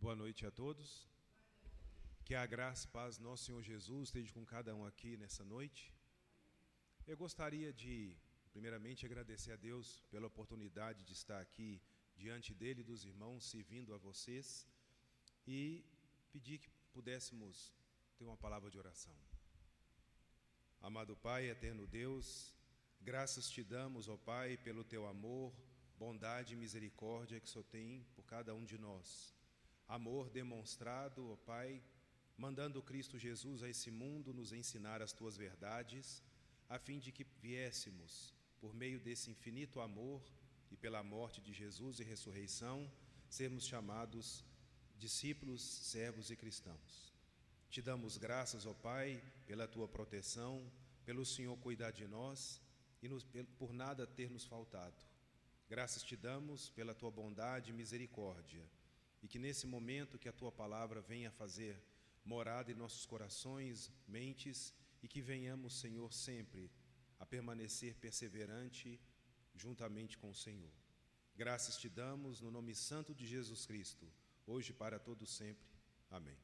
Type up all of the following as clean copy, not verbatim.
Boa noite a todos. Que a graça e paz do nosso Senhor Jesus esteja com cada um aqui nessa noite. Eu gostaria de, primeiramente, agradecer a Deus pela oportunidade de estar aqui diante dele e dos irmãos, servindo a vocês, e pedir que pudéssemos ter uma palavra de oração. Amado Pai, eterno Deus, graças te damos, ó Pai, pelo teu amor, bondade e misericórdia que o Senhor tem por cada um de nós. Amor demonstrado, ó Pai, mandando Cristo Jesus a esse mundo nos ensinar as tuas verdades, a fim de que viéssemos, por meio desse infinito amor e pela morte de Jesus e ressurreição, sermos chamados discípulos, servos e cristãos. Te damos graças, ó Pai, pela tua proteção, pelo Senhor cuidar de nós e por nada ter nos faltado. Graças te damos pela tua bondade e misericórdia, e que nesse momento que a tua palavra venha fazer morada em nossos corações, mentes, e que venhamos, Senhor, sempre a permanecer perseverante juntamente com o Senhor. Graças te damos no nome santo de Jesus Cristo, hoje e para todo sempre. Amém.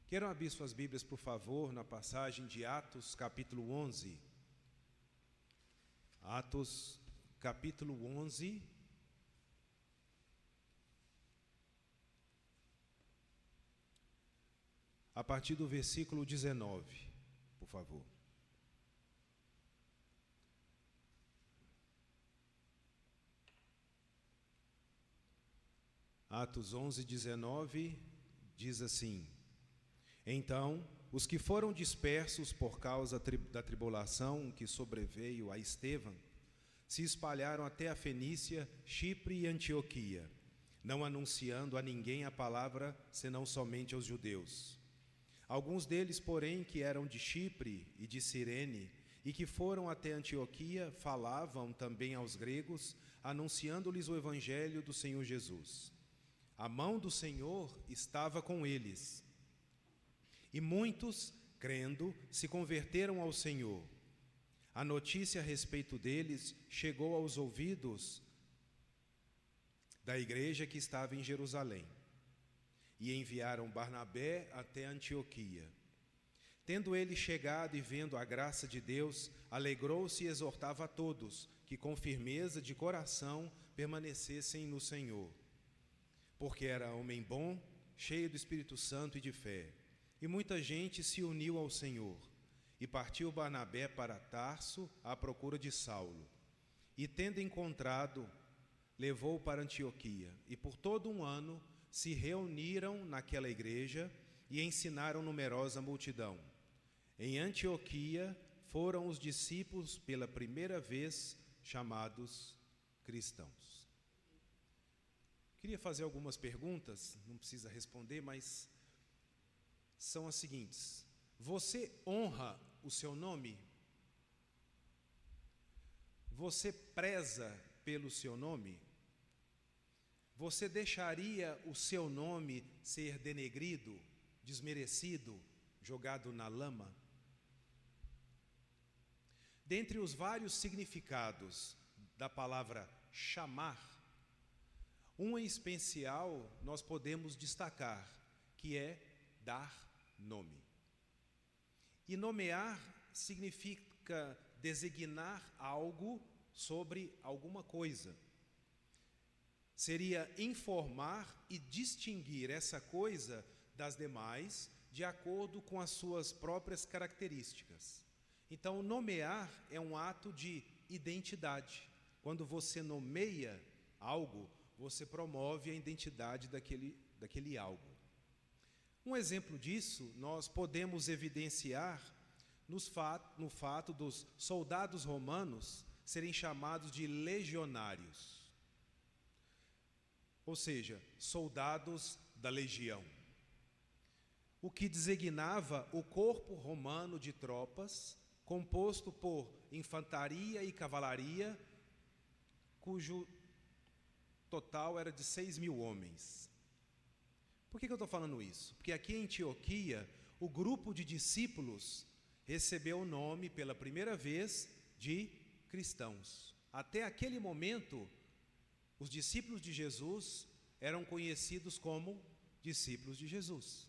Queiram abrir suas Bíblias, por favor, na passagem de Atos, capítulo 11. Atos, capítulo 11. A partir do versículo 19, por favor. Atos 11, 19, diz assim: Então, os que foram dispersos por causa da tribulação que sobreveio a Estevão, se espalharam até a Fenícia, Chipre e Antioquia, não anunciando a ninguém a palavra, senão somente aos judeus. Alguns deles, porém, que eram de Chipre e de Cirene, e que foram até Antioquia, falavam também aos gregos, anunciando-lhes o evangelho do Senhor Jesus. A mão do Senhor estava com eles, e muitos, crendo, se converteram ao Senhor. A notícia a respeito deles chegou aos ouvidos da igreja que estava em Jerusalém, e enviaram Barnabé até Antioquia. Tendo ele chegado e vendo a graça de Deus, alegrou-se e exortava a todos que com firmeza de coração permanecessem no Senhor. Porque era homem bom, cheio do Espírito Santo e de fé. E muita gente se uniu ao Senhor. E partiu Barnabé para Tarso à procura de Saulo. E tendo encontrado, levou-o para Antioquia. E por todo um ano se reuniram naquela igreja e ensinaram numerosa multidão. Em Antioquia foram os discípulos pela primeira vez chamados cristãos. Queria fazer algumas perguntas, não precisa responder, mas são as seguintes: você honra o seu nome? Você preza pelo seu nome? Você deixaria o seu nome ser denegrido, desmerecido, jogado na lama? Dentre os vários significados da palavra chamar, um em especial nós podemos destacar, que é dar nome. E nomear significa designar algo sobre alguma coisa. Seria informar e distinguir essa coisa das demais de acordo com as suas próprias características. Então, nomear é um ato de identidade. Quando você nomeia algo, você promove a identidade daquele algo. Um exemplo disso nós podemos evidenciar no fato dos soldados romanos serem chamados de legionários. Ou seja, soldados da legião, o que designava o corpo romano de tropas, composto por infantaria e cavalaria, cujo total era de 6.000 homens. Por que eu estou falando isso? Porque aqui em Antioquia, o grupo de discípulos recebeu o nome pela primeira vez de cristãos. Até aquele momento, os discípulos de Jesus eram conhecidos como discípulos de Jesus.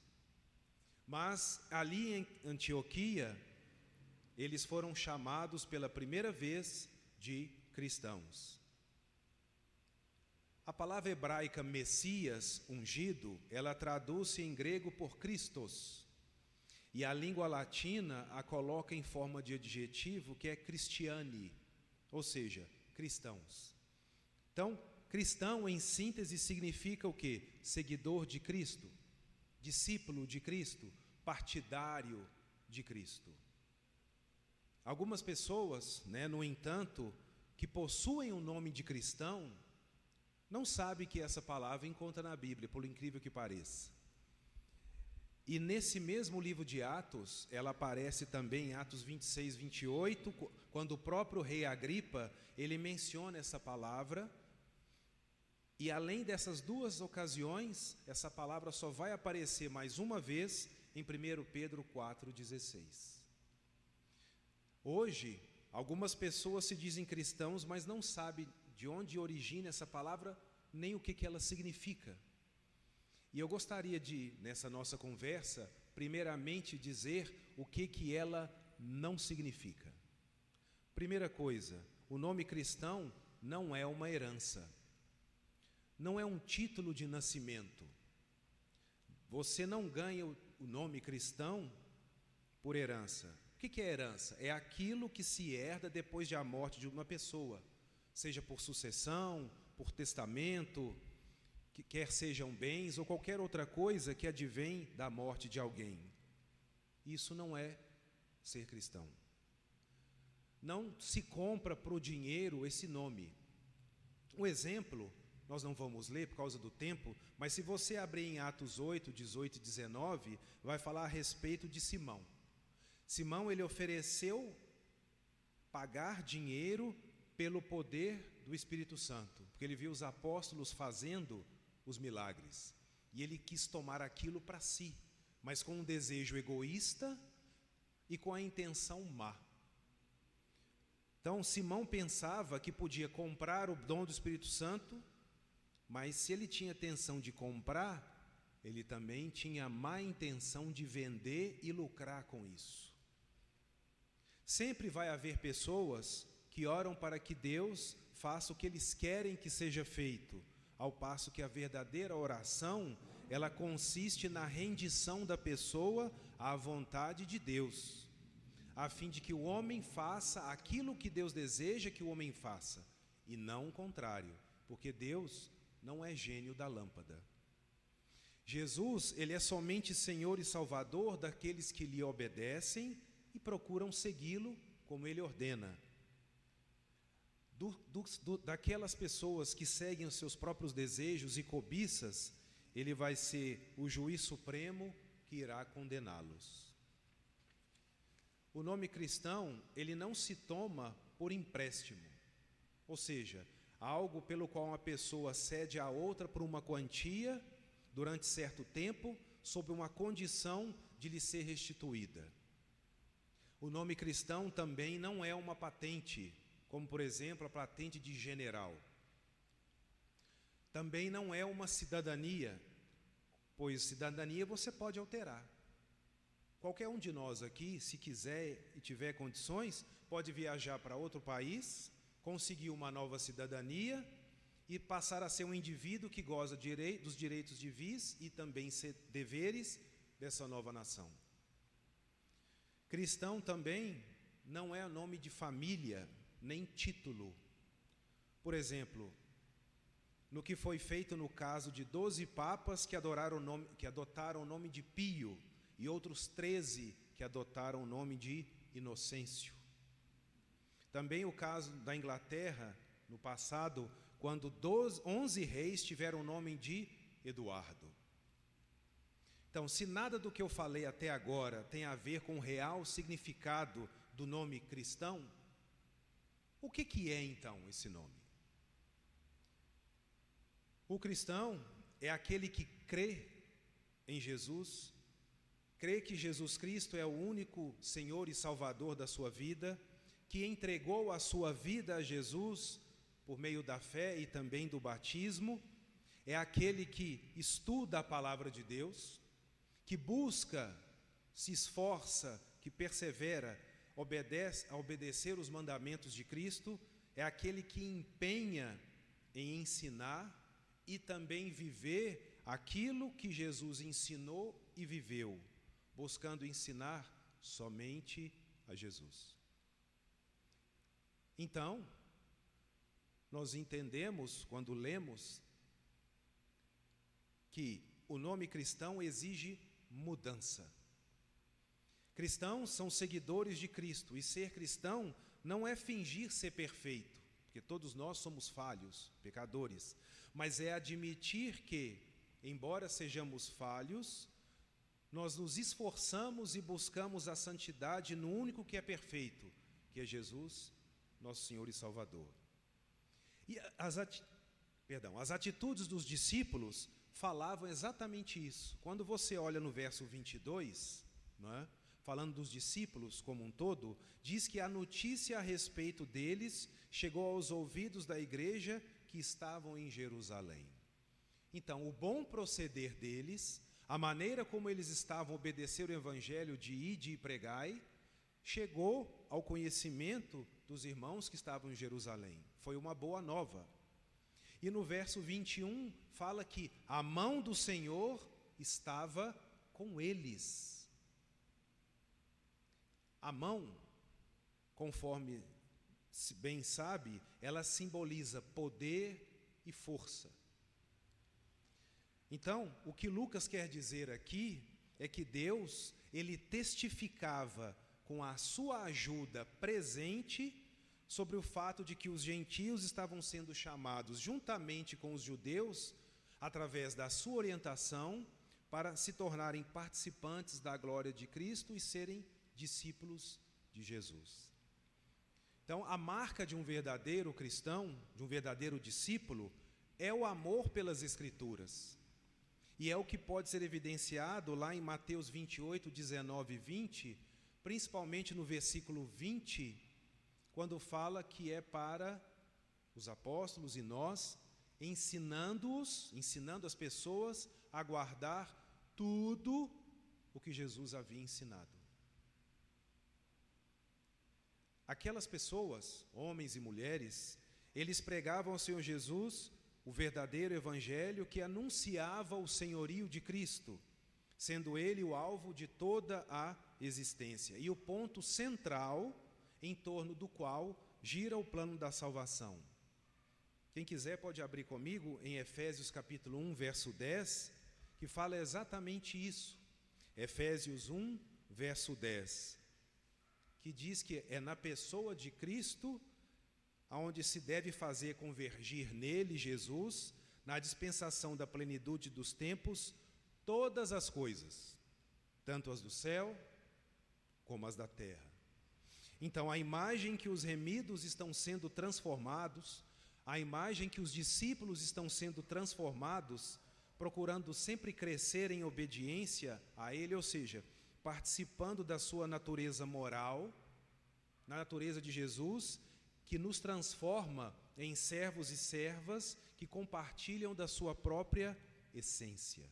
Mas ali em Antioquia, eles foram chamados pela primeira vez de cristãos. A palavra hebraica Messias, ungido, ela traduz-se em grego por Christos. E a língua latina a coloca em forma de adjetivo, que é Christiani, ou seja, cristãos. Então, cristão em síntese significa o quê? Seguidor de Cristo, discípulo de Cristo, partidário de Cristo. Algumas pessoas, no entanto, que possuem o nome de cristão, não sabem que essa palavra encontra na Bíblia, por incrível que pareça. E nesse mesmo livro de Atos, ela aparece também em Atos 26, 28, quando o próprio rei Agripa, ele menciona essa palavra. E além dessas duas ocasiões, essa palavra só vai aparecer mais uma vez em 1 Pedro 4,16. Hoje, algumas pessoas se dizem cristãos, mas não sabem de onde origina essa palavra, nem o que ela significa. E eu gostaria de, nessa nossa conversa, primeiramente dizer o que ela não significa. Primeira coisa, o nome cristão não é uma herança. Não é um título de nascimento. Você não ganha o nome cristão por herança. O que é herança? É aquilo que se herda depois da morte de uma pessoa, seja por sucessão, por testamento, que quer sejam bens ou qualquer outra coisa que advém da morte de alguém. Isso não é ser cristão. Não se compra por dinheiro esse nome. Um exemplo, nós não vamos ler por causa do tempo, mas se você abrir em Atos 8, 18 e 19, vai falar a respeito de Simão. Simão, ele ofereceu pagar dinheiro pelo poder do Espírito Santo, porque ele viu os apóstolos fazendo os milagres, e ele quis tomar aquilo para si, mas com um desejo egoísta e com a intenção má. Então, Simão pensava que podia comprar o dom do Espírito Santo, mas se ele tinha intenção de comprar, ele também tinha a má intenção de vender e lucrar com isso. Sempre vai haver pessoas que oram para que Deus faça o que eles querem que seja feito, ao passo que a verdadeira oração, ela consiste na rendição da pessoa à vontade de Deus, a fim de que o homem faça aquilo que Deus deseja que o homem faça, e não o contrário, porque Deus não é gênio da lâmpada. Jesus, ele é somente Senhor e Salvador daqueles que lhe obedecem e procuram segui-lo como ele ordena. Daquelas pessoas que seguem os seus próprios desejos e cobiças, ele vai ser o juiz supremo que irá condená-los. O nome cristão, ele não se toma por empréstimo, ou seja, algo pelo qual uma pessoa cede a outra por uma quantia durante certo tempo, sob uma condição de lhe ser restituída. O nome cristão também não é uma patente, como por exemplo a patente de general. Também não é uma cidadania, pois cidadania você pode alterar. Qualquer um de nós aqui, se quiser e tiver condições, pode viajar para outro país, conseguir uma nova cidadania e passar a ser um indivíduo que goza dos direitos de vis e também deveres dessa nova nação. Cristão também não é nome de família, nem título. Por exemplo, no que foi feito no caso de 12 papas que adotaram o nome de Pio e outros 13 que adotaram o nome de Inocêncio. Também o caso da Inglaterra, no passado, quando 11 reis tiveram o nome de Eduardo. Então, se nada do que eu falei até agora tem a ver com o real significado do nome cristão, o que é então esse nome? O cristão é aquele que crê em Jesus, crê que Jesus Cristo é o único Senhor e Salvador da sua vida, que entregou a sua vida a Jesus por meio da fé e também do batismo, é aquele que estuda a palavra de Deus, que busca, se esforça, que persevera, a obedecer os mandamentos de Cristo, é aquele que empenha em ensinar e também viver aquilo que Jesus ensinou e viveu, buscando ensinar somente a Jesus. Então, nós entendemos, quando lemos, que o nome cristão exige mudança. Cristãos são seguidores de Cristo, e ser cristão não é fingir ser perfeito, porque todos nós somos falhos, pecadores, mas é admitir que, embora sejamos falhos, nós nos esforçamos e buscamos a santidade no único que é perfeito, que é Jesus, nosso Senhor e Salvador. E as atitudes dos discípulos falavam exatamente isso. Quando você olha no verso 22, não é? Falando dos discípulos como um todo, diz que a notícia a respeito deles chegou aos ouvidos da igreja que estavam em Jerusalém. Então, o bom proceder deles, a maneira como eles estavam obedecendo o evangelho de ide e pregai, chegou ao conhecimento dos irmãos que estavam em Jerusalém. Foi uma boa nova. E no verso 21 fala que a mão do Senhor estava com eles. A mão, conforme se bem sabe, ela simboliza poder e força. Então, o que Lucas quer dizer aqui é que Deus, ele testificava com a sua ajuda presente sobre o fato de que os gentios estavam sendo chamados juntamente com os judeus, através da sua orientação, para se tornarem participantes da glória de Cristo e serem discípulos de Jesus. Então, a marca de um verdadeiro cristão, de um verdadeiro discípulo, é o amor pelas Escrituras. E é o que pode ser evidenciado lá em Mateus 28, 19 e 20, principalmente no versículo 20, quando fala que é para os apóstolos e nós, ensinando as pessoas a guardar tudo o que Jesus havia ensinado. Aquelas pessoas, homens e mulheres, eles pregavam ao Senhor Jesus o verdadeiro evangelho que anunciava o senhorio de Cristo, sendo ele o alvo de toda a existência e o ponto central em torno do qual gira o plano da salvação. Quem quiser pode abrir comigo em Efésios capítulo 1, verso 10, que fala exatamente isso. Efésios 1, verso 10, que diz que é na pessoa de Cristo aonde se deve fazer convergir nele, Jesus, na dispensação da plenitude dos tempos, todas as coisas, tanto as do céu como as da terra. Então, a imagem que os remidos estão sendo transformados, a imagem que os discípulos estão sendo transformados, procurando sempre crescer em obediência a Ele, ou seja, participando da sua natureza moral, na natureza de Jesus, que nos transforma em servos e servas que compartilham da sua própria essência.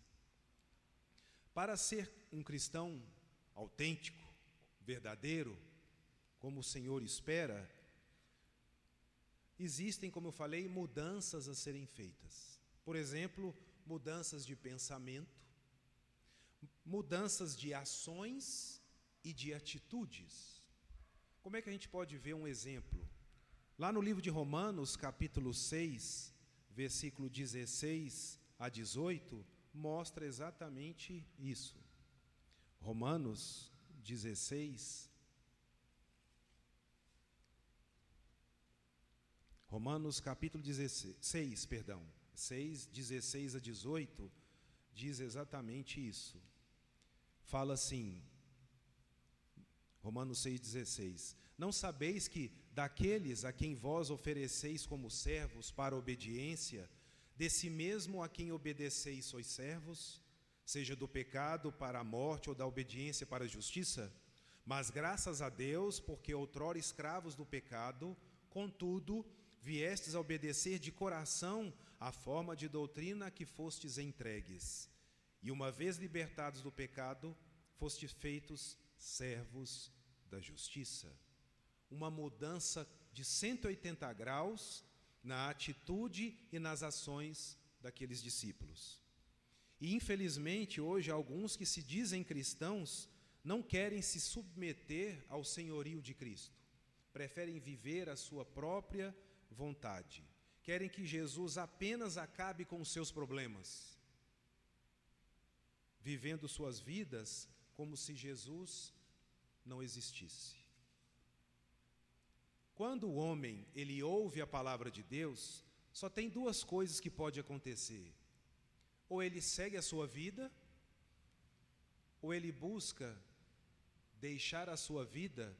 Para ser um cristão autêntico, verdadeiro, como o Senhor espera, existem, como eu falei, mudanças a serem feitas. Por exemplo, mudanças de pensamento, mudanças de ações e de atitudes. Como é que a gente pode ver um exemplo? Lá no livro de Romanos, capítulo 6, versículo 16 a 18, mostra exatamente isso. Romanos 16, Romanos capítulo 6, 16 a 18, diz exatamente isso. Fala assim, Romanos 6,16: Não sabeis que daqueles a quem vós ofereceis como servos para a obediência, desse mesmo a quem obedeceis sois servos, seja do pecado para a morte ou da obediência para a justiça? Mas graças a Deus, porque outrora escravos do pecado, contudo, viestes a obedecer de coração a forma de doutrina a que fostes entregues, e uma vez libertados do pecado, fostes feitos servos da justiça. Uma mudança de 180 graus na atitude e nas ações daqueles discípulos. E infelizmente hoje alguns que se dizem cristãos não querem se submeter ao senhorio de Cristo. Preferem viver a sua própria vontade. Querem que Jesus apenas acabe com os seus problemas, vivendo suas vidas como se Jesus não existisse. Quando o homem ele ouve a palavra de Deus, só tem duas coisas que pode acontecer. Ou ele segue a sua vida, ou ele busca deixar a sua vida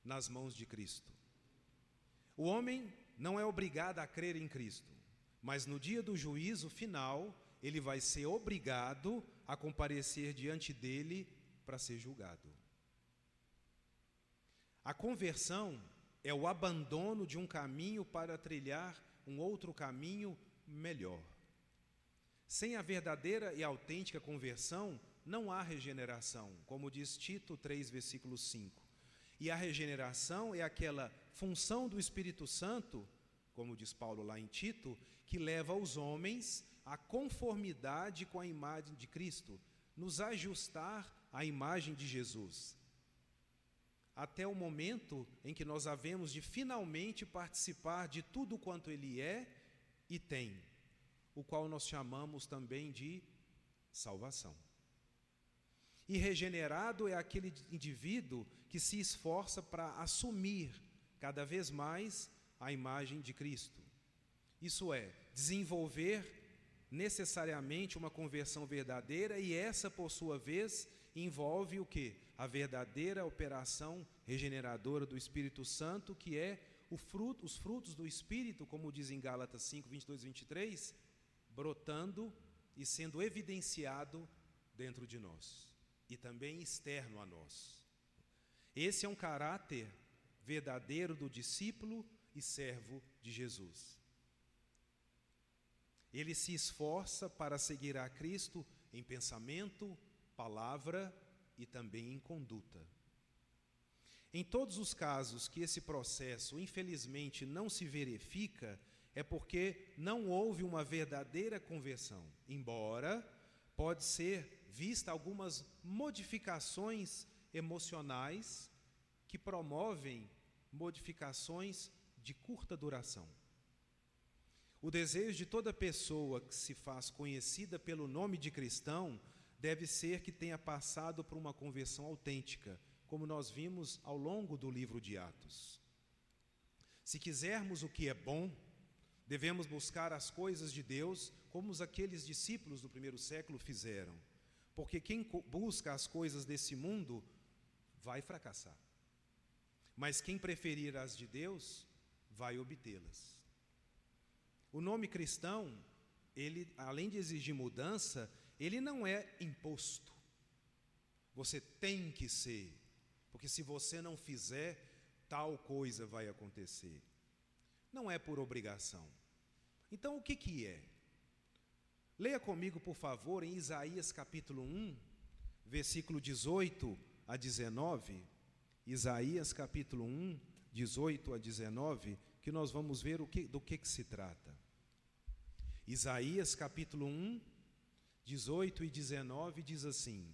nas mãos de Cristo. O homem não é obrigado a crer em Cristo, mas no dia do juízo final, ele vai ser obrigado a comparecer diante dele para ser julgado. A conversão é o abandono de um caminho para trilhar um outro caminho melhor. Sem a verdadeira e autêntica conversão, não há regeneração, como diz Tito 3, versículo 5. E a regeneração é aquela função do Espírito Santo, como diz Paulo lá em Tito, que leva os homens à conformidade com a imagem de Cristo, nos ajustar à imagem de Jesus, até o momento em que nós havemos de finalmente participar de tudo quanto Ele é e tem, o qual nós chamamos também de salvação. E regenerado é aquele indivíduo que se esforça para assumir cada vez mais a imagem de Cristo. Isso é, desenvolver necessariamente uma conversão verdadeira, e essa, por sua vez, envolve o quê? A verdadeira operação regeneradora do Espírito Santo, que é os frutos do Espírito, como diz em Gálatas 5, 22 e 23, brotando e sendo evidenciado dentro de nós, e também externo a nós. Esse é um caráter verdadeiro do discípulo e servo de Jesus. Ele se esforça para seguir a Cristo em pensamento, palavra e também em conduta. Em todos os casos que esse processo, infelizmente, não se verifica, é porque não houve uma verdadeira conversão, embora pode ser vista algumas modificações emocionais que promovem modificações de curta duração. O desejo de toda pessoa que se faz conhecida pelo nome de cristão deve ser que tenha passado por uma conversão autêntica, como nós vimos ao longo do livro de Atos. Se quisermos o que é bom, devemos buscar as coisas de Deus, como aqueles discípulos do primeiro século fizeram, porque quem busca as coisas desse mundo vai fracassar, mas quem preferir as de Deus vai obtê-las. O nome cristão, ele, além de exigir mudança, ele não é imposto. Você tem que ser, porque se você não fizer, tal coisa vai acontecer. Não é por obrigação. Então, o que é? Leia comigo, por favor, em Isaías capítulo 1, versículo 18 a 19. Isaías capítulo 1, 18 a 19, que nós vamos ver do que se trata. Isaías capítulo 1, 18 e 19 diz assim: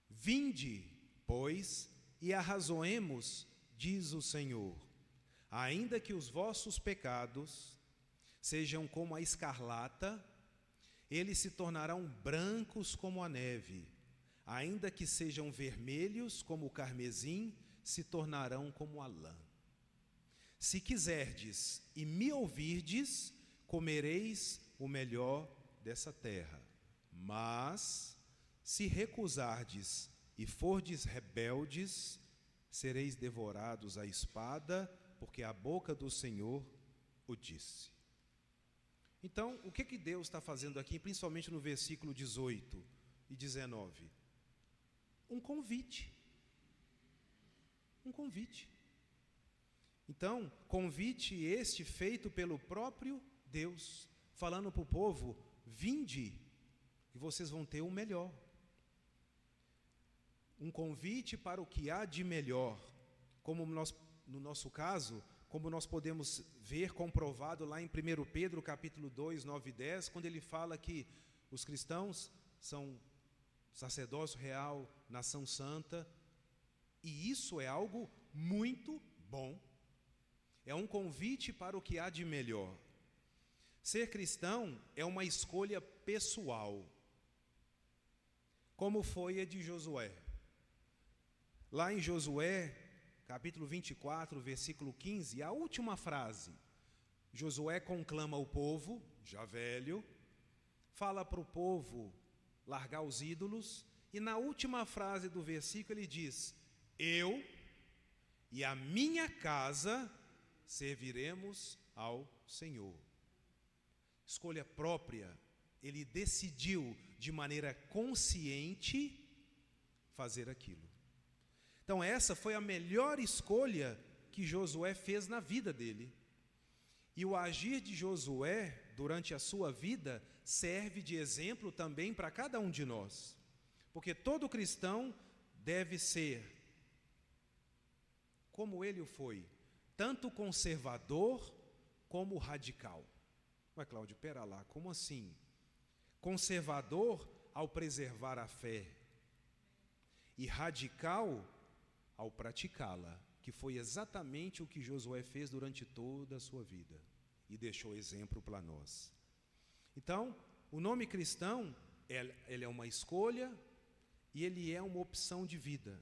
Vinde, pois, e arrazoemos, diz o Senhor, ainda que os vossos pecados sejam como a escarlata, eles se tornarão brancos como a neve, ainda que sejam vermelhos como o carmesim, se tornarão como a lã. Se quiserdes e me ouvirdes, comereis o melhor dessa terra. Mas, se recusardes e fordes rebeldes, sereis devorados à espada, porque a boca do Senhor o disse. Então, o que Deus está fazendo aqui, principalmente no versículo 18 e 19? Um convite. Um convite. Então, convite este feito pelo próprio Deus, falando para o povo: vinde e vocês vão ter o melhor. Um convite para o que há de melhor, como no nosso caso, como nós podemos ver comprovado lá em 1 Pedro capítulo 2, 9 e 10, quando ele fala que os cristãos são sacerdócio real, nação santa, e isso é algo muito bom. É um convite para o que há de melhor. Ser cristão é uma escolha pessoal, como foi a de Josué. Lá em Josué, capítulo 24, versículo 15, a última frase, Josué conclama o povo, já velho, fala para o povo largar os ídolos, e na última frase do versículo ele diz: eu e a minha casa serviremos ao Senhor. Escolha própria, ele decidiu de maneira consciente fazer aquilo. Então essa foi a melhor escolha que Josué fez na vida dele. E o agir de Josué durante a sua vida serve de exemplo também para cada um de nós. Porque todo cristão deve ser, como ele o foi, tanto conservador como radical. Mas Cláudio, pera lá, como assim? Conservador ao preservar a fé e radical ao praticá-la, que foi exatamente o que Josué fez durante toda a sua vida e deixou exemplo para nós. Então, o nome cristão, ele é uma escolha e ele é uma opção de vida.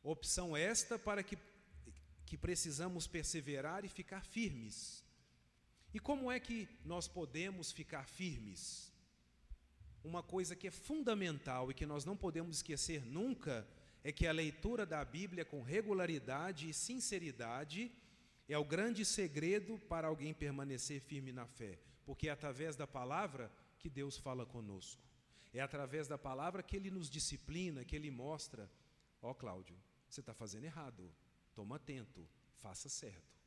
Opção esta para que precisamos perseverar e ficar firmes. E como é que nós podemos ficar firmes? Uma coisa que é fundamental e que nós não podemos esquecer nunca é que a leitura da Bíblia com regularidade e sinceridade é o grande segredo para alguém permanecer firme na fé, porque é através da palavra que Deus fala conosco. É através da palavra que Ele nos disciplina, que Ele mostra: ó Cláudio, você está fazendo errado, toma atento, faça certo.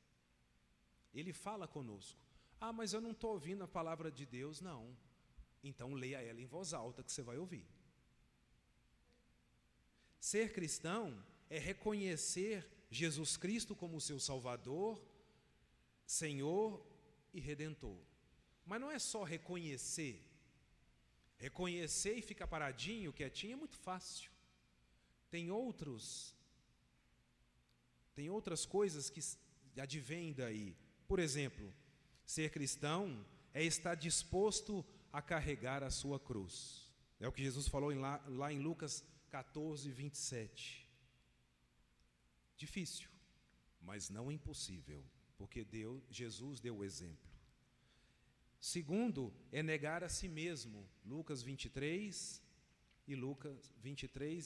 Ele fala conosco. Ah, mas eu não estou ouvindo a palavra de Deus. Não, então leia ela em voz alta que você vai ouvir. Ser cristão é reconhecer Jesus Cristo como seu Salvador, Senhor e Redentor. Mas não é só reconhecer. Reconhecer e ficar paradinho, quietinho, é muito fácil. Tem outras coisas que advêm daí. Por exemplo, ser cristão é estar disposto a carregar a sua cruz. É o que Jesus falou lá em Lucas 14, 27. Difícil, mas não impossível, porque Jesus deu o exemplo. Segundo, é negar a si mesmo, Lucas 23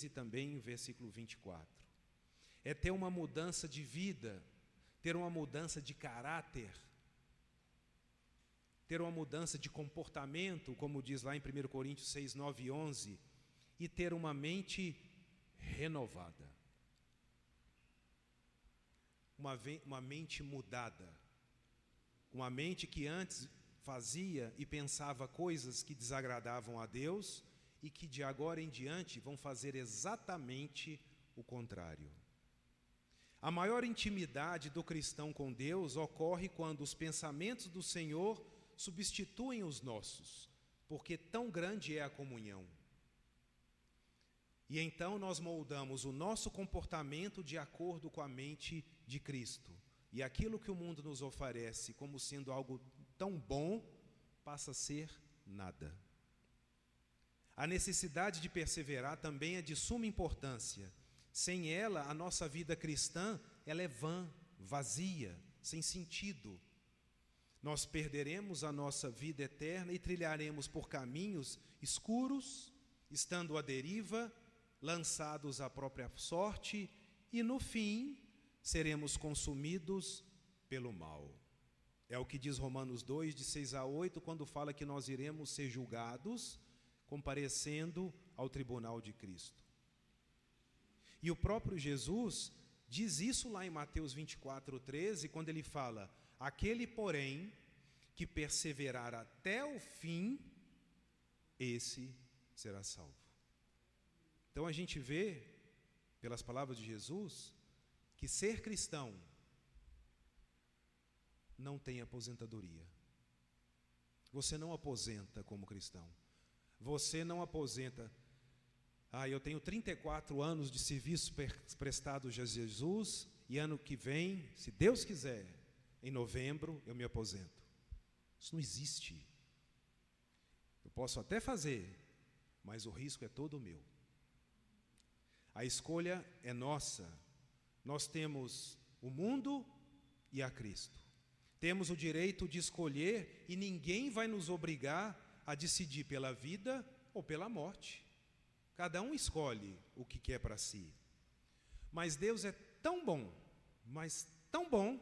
e também o versículo 24. É ter uma mudança de vida, ter uma mudança de caráter, ter uma mudança de comportamento, como diz lá em 1 Coríntios 6, 9 e 11, e ter uma mente renovada. Uma mente mudada. Uma mente que antes fazia e pensava coisas que desagradavam a Deus e que de agora em diante vão fazer exatamente o contrário. A maior intimidade do cristão com Deus ocorre quando os pensamentos do Senhor substituem os nossos, porque tão grande é a comunhão. E então nós moldamos o nosso comportamento de acordo com a mente de Cristo. E aquilo que o mundo nos oferece como sendo algo tão bom, passa a ser nada. A necessidade de perseverar também é de suma importância. Sem ela, a nossa vida cristã, ela é vã, vazia, sem sentido. Nós perderemos a nossa vida eterna e trilharemos por caminhos escuros, estando à deriva, lançados à própria sorte, e no fim seremos consumidos pelo mal. É o que diz Romanos 2, de 6 a 8, quando fala que nós iremos ser julgados, comparecendo ao tribunal de Cristo. E o próprio Jesus diz isso lá em Mateus 24, 13, quando ele fala: aquele, porém, que perseverar até o fim, esse será salvo. Então a gente vê, pelas palavras de Jesus, que ser cristão não tem aposentadoria. Você não aposenta como cristão. Você não aposenta. Eu tenho 34 anos de serviço prestado a Jesus e ano que vem, se Deus quiser, em novembro, eu me aposento. Isso não existe. Eu posso até fazer, mas o risco é todo meu. A escolha é nossa. Nós temos o mundo e a Cristo. Temos o direito de escolher e ninguém vai nos obrigar a decidir pela vida ou pela morte. Cada um escolhe o que quer para si. Mas Deus é tão bom, mas tão bom,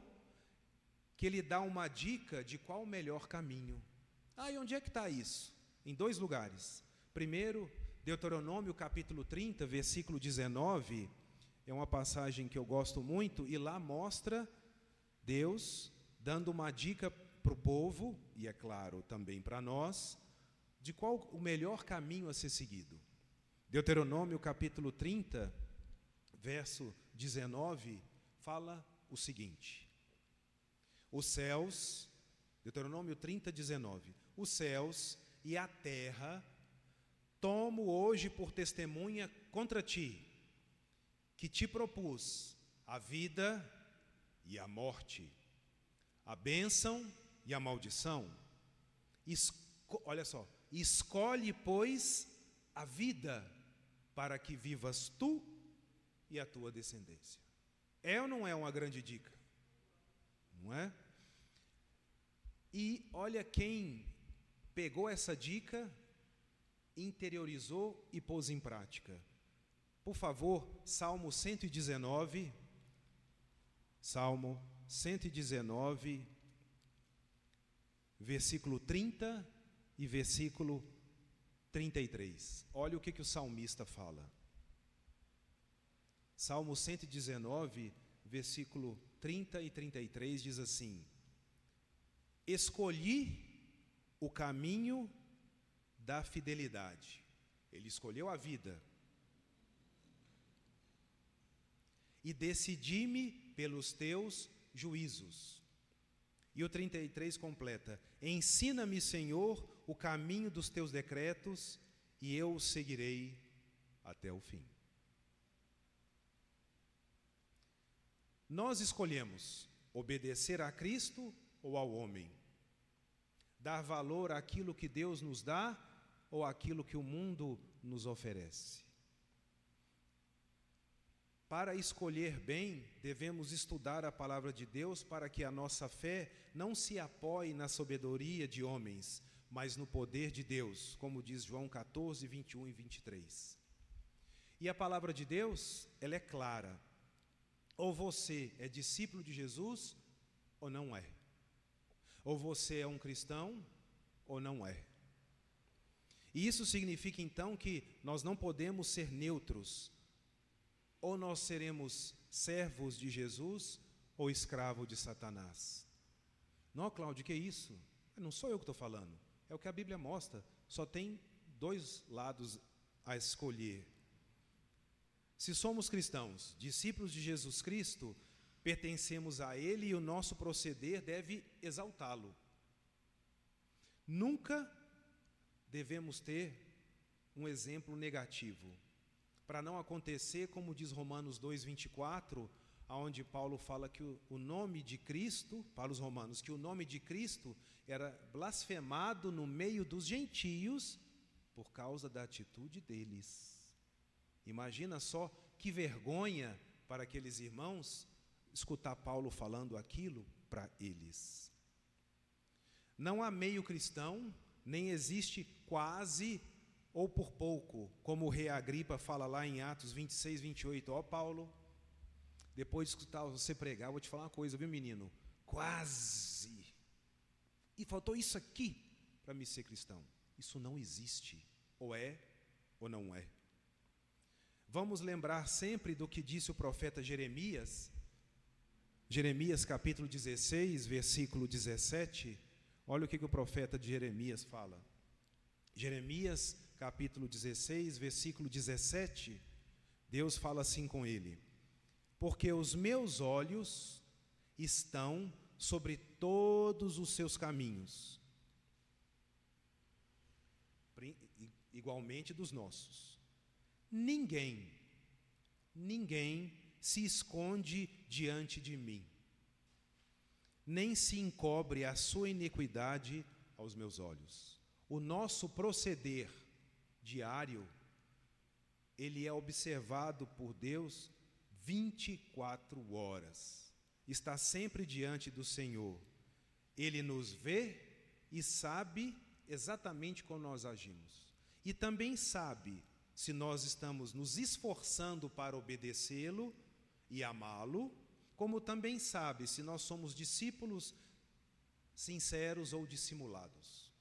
que Ele dá uma dica de qual o melhor caminho. E onde é que está isso? Em 2 lugares. Primeiro, Deuteronômio capítulo 30, versículo 19, é uma passagem que eu gosto muito, e lá mostra Deus dando uma dica para o povo, e é claro, também para nós, de qual o melhor caminho a ser seguido. Deuteronômio capítulo 30, verso 19, fala o seguinte: os céus, Deuteronômio 30, 19, os céus e a terra tomo hoje por testemunha contra ti, que te propus a vida e a morte, a bênção e a maldição. Olha só, escolhe, pois, a vida, para que vivas tu e a tua descendência. É ou não é uma grande dica? Não é? E olha quem pegou essa dica, interiorizou e pôs em prática. Por favor, Salmo 119, Salmo 119, versículo 30 e versículo 33. Olha o que o salmista fala. Salmo 119, versículo 30 e 33 diz assim: escolhi o caminho da fidelidade. Ele escolheu a vida. E decidi-me pelos teus juízos. E o 33 completa: ensina-me, Senhor, o caminho dos teus decretos, e eu o seguirei até o fim. Nós escolhemos obedecer a Cristo ou ao homem, dar valor àquilo que Deus nos dá ou àquilo que o mundo nos oferece. Para escolher bem, devemos estudar a palavra de Deus para que a nossa fé não se apoie na sabedoria de homens, mas no poder de Deus, como diz João 14, 21 e 23. E a palavra de Deus, ela é clara. Ou você é discípulo de Jesus, ou não é. Ou você é um cristão, ou não é. E isso significa então que nós não podemos ser neutros. Ou nós seremos servos de Jesus, ou escravos de Satanás. Não, Cláudio, que é isso? Não sou eu que estou falando. É o que a Bíblia mostra. Só tem 2 lados a escolher. Se somos cristãos, discípulos de Jesus Cristo, pertencemos a Ele e o nosso proceder deve exaltá-lo. Nunca devemos ter um exemplo negativo, para não acontecer, como diz Romanos 2:24, onde Paulo fala que o nome de Cristo, para os romanos, que o nome de Cristo era blasfemado no meio dos gentios por causa da atitude deles. Imagina só que vergonha para aqueles irmãos escutar Paulo falando aquilo para eles. Não há meio cristão, nem existe quase ou por pouco, como o rei Agripa fala lá em Atos 26, 28. Paulo, depois de escutar você pregar, eu vou te falar uma coisa, viu, menino? Quase. E faltou isso aqui para me ser cristão. Isso não existe. Ou é, ou não é. Vamos lembrar sempre do que disse o profeta Jeremias. Jeremias capítulo 16, versículo 17, Olha o que o profeta de Jeremias fala. Jeremias, capítulo 16, versículo 17, Deus fala assim com ele: porque os meus olhos estão sobre todos os seus caminhos, igualmente dos nossos. Ninguém se esconde diante de mim, nem se encobre a sua iniquidade aos meus olhos. O nosso proceder diário, ele é observado por Deus 24 horas. Está sempre diante do Senhor. Ele nos vê e sabe exatamente como nós agimos. E também sabe se nós estamos nos esforçando para obedecê-lo e amá-lo, como também sabe se nós somos discípulos sinceros ou dissimulados.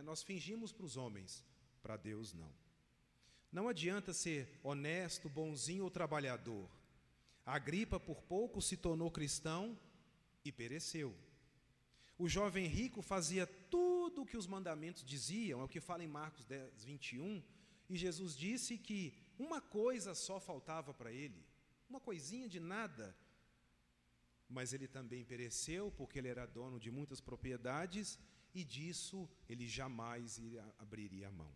Nós fingimos para os homens, para Deus não. Não adianta ser honesto, bonzinho ou trabalhador. Agripa por pouco se tornou cristão e pereceu. O jovem rico fazia tudo o que os mandamentos diziam, é o que fala em Marcos 10, 21, e Jesus disse que uma coisa só faltava para ele, uma coisinha de nada, mas ele também pereceu porque ele era dono de muitas propriedades e disso ele jamais abriria a mão.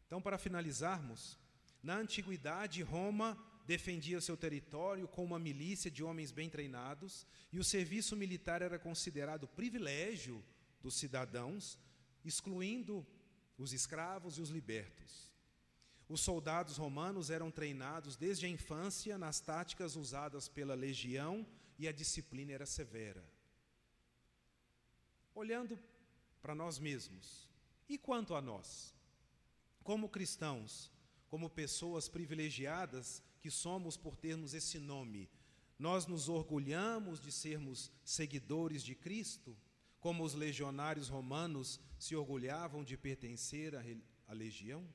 Então, para finalizarmos, na antiguidade, Roma defendia seu território com uma milícia de homens bem treinados e o serviço militar era considerado privilégio dos cidadãos, excluindo os escravos e os libertos. Os soldados romanos eram treinados desde a infância nas táticas usadas pela legião e a disciplina era severa. Olhando para nós mesmos, e quanto a nós? Como cristãos, como pessoas privilegiadas que somos por termos esse nome, nós nos orgulhamos de sermos seguidores de Cristo, como os legionários romanos se orgulhavam de pertencer à legião?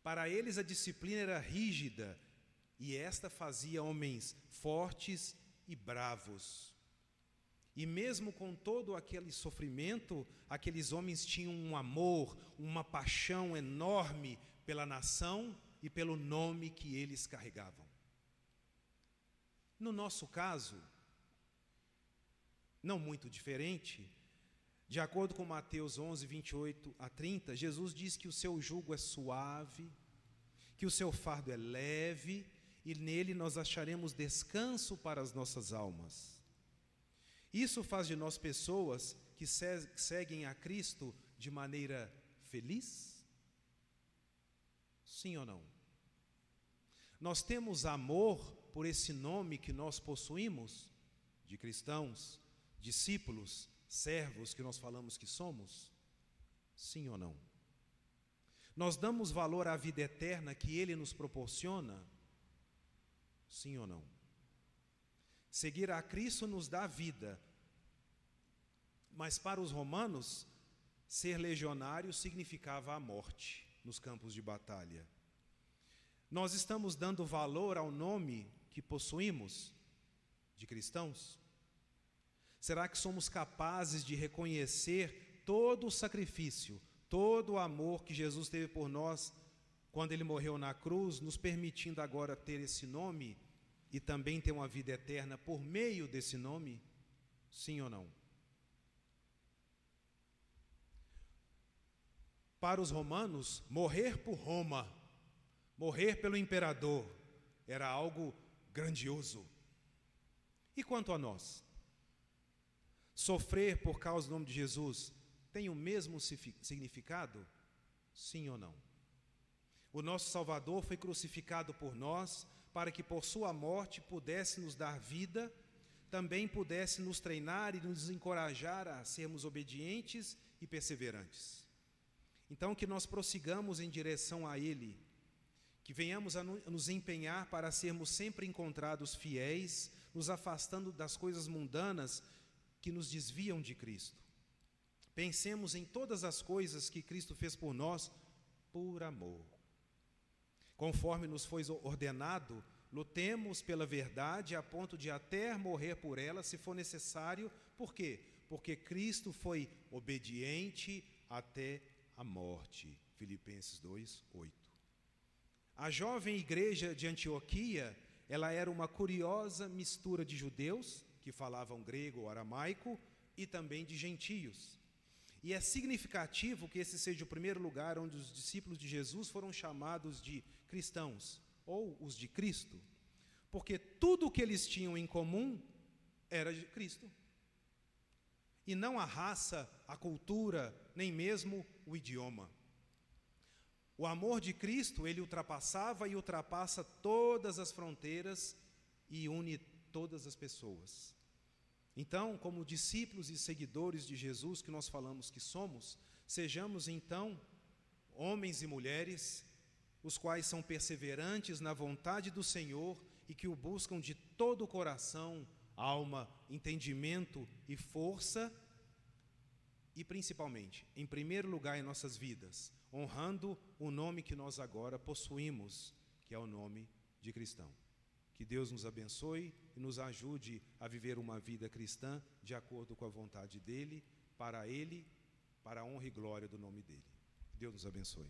Para eles a disciplina era rígida e esta fazia homens fortes e bravos. E mesmo com todo aquele sofrimento, aqueles homens tinham um amor, uma paixão enorme pela nação e pelo nome que eles carregavam. No nosso caso, não muito diferente, de acordo com Mateus 11, 28 a 30, Jesus diz que o seu jugo é suave, que o seu fardo é leve, e nele nós acharemos descanso para as nossas almas. Isso faz de nós pessoas que seguem a Cristo de maneira feliz? Sim ou não? Nós temos amor por esse nome que nós possuímos, de cristãos, discípulos, servos que nós falamos que somos? Sim ou não? Nós damos valor à vida eterna que Ele nos proporciona? Sim ou não? Seguir a Cristo nos dá vida, mas para os romanos, ser legionário significava a morte nos campos de batalha. Nós estamos dando valor ao nome que possuímos de cristãos? Será que somos capazes de reconhecer todo o sacrifício, todo o amor que Jesus teve por nós quando Ele morreu na cruz, nos permitindo agora ter esse nome e também ter uma vida eterna por meio desse nome? Sim ou não? Para os romanos, morrer por Roma, morrer pelo imperador, era algo grandioso. E quanto a nós? Sofrer por causa do nome de Jesus tem o mesmo significado? Sim ou não? O nosso Salvador foi crucificado por nós, para que por sua morte pudesse nos dar vida, também pudesse nos treinar e nos encorajar a sermos obedientes e perseverantes. Então, que nós prossigamos em direção a Ele, que venhamos a nos empenhar para sermos sempre encontrados fiéis, nos afastando das coisas mundanas que nos desviam de Cristo. Pensemos em todas as coisas que Cristo fez por nós, por amor. Conforme nos foi ordenado lutemos pela verdade a ponto de até morrer por ela, se for necessário. Por quê? Porque Cristo foi obediente até a morte. Filipenses 2:8. A jovem igreja de Antioquia, ela era uma curiosa mistura de judeus, que falavam grego ou aramaico, e também de gentios. E é significativo que esse seja o primeiro lugar onde os discípulos de Jesus foram chamados de cristãos, ou os de Cristo, porque tudo o que eles tinham em comum era de Cristo. E não a raça, a cultura, nem mesmo o idioma. O amor de Cristo, ele ultrapassava e ultrapassa todas as fronteiras e une todas as pessoas. Então, como discípulos e seguidores de Jesus que nós falamos que somos, sejamos então homens e mulheres, os quais são perseverantes na vontade do Senhor e que o buscam de todo o coração, alma, entendimento e força, e principalmente, em primeiro lugar em nossas vidas, honrando o nome que nós agora possuímos, que é o nome de cristão. Que Deus nos abençoe e nos ajude a viver uma vida cristã de acordo com a vontade dEle, para a honra e glória do nome dEle. Deus nos abençoe.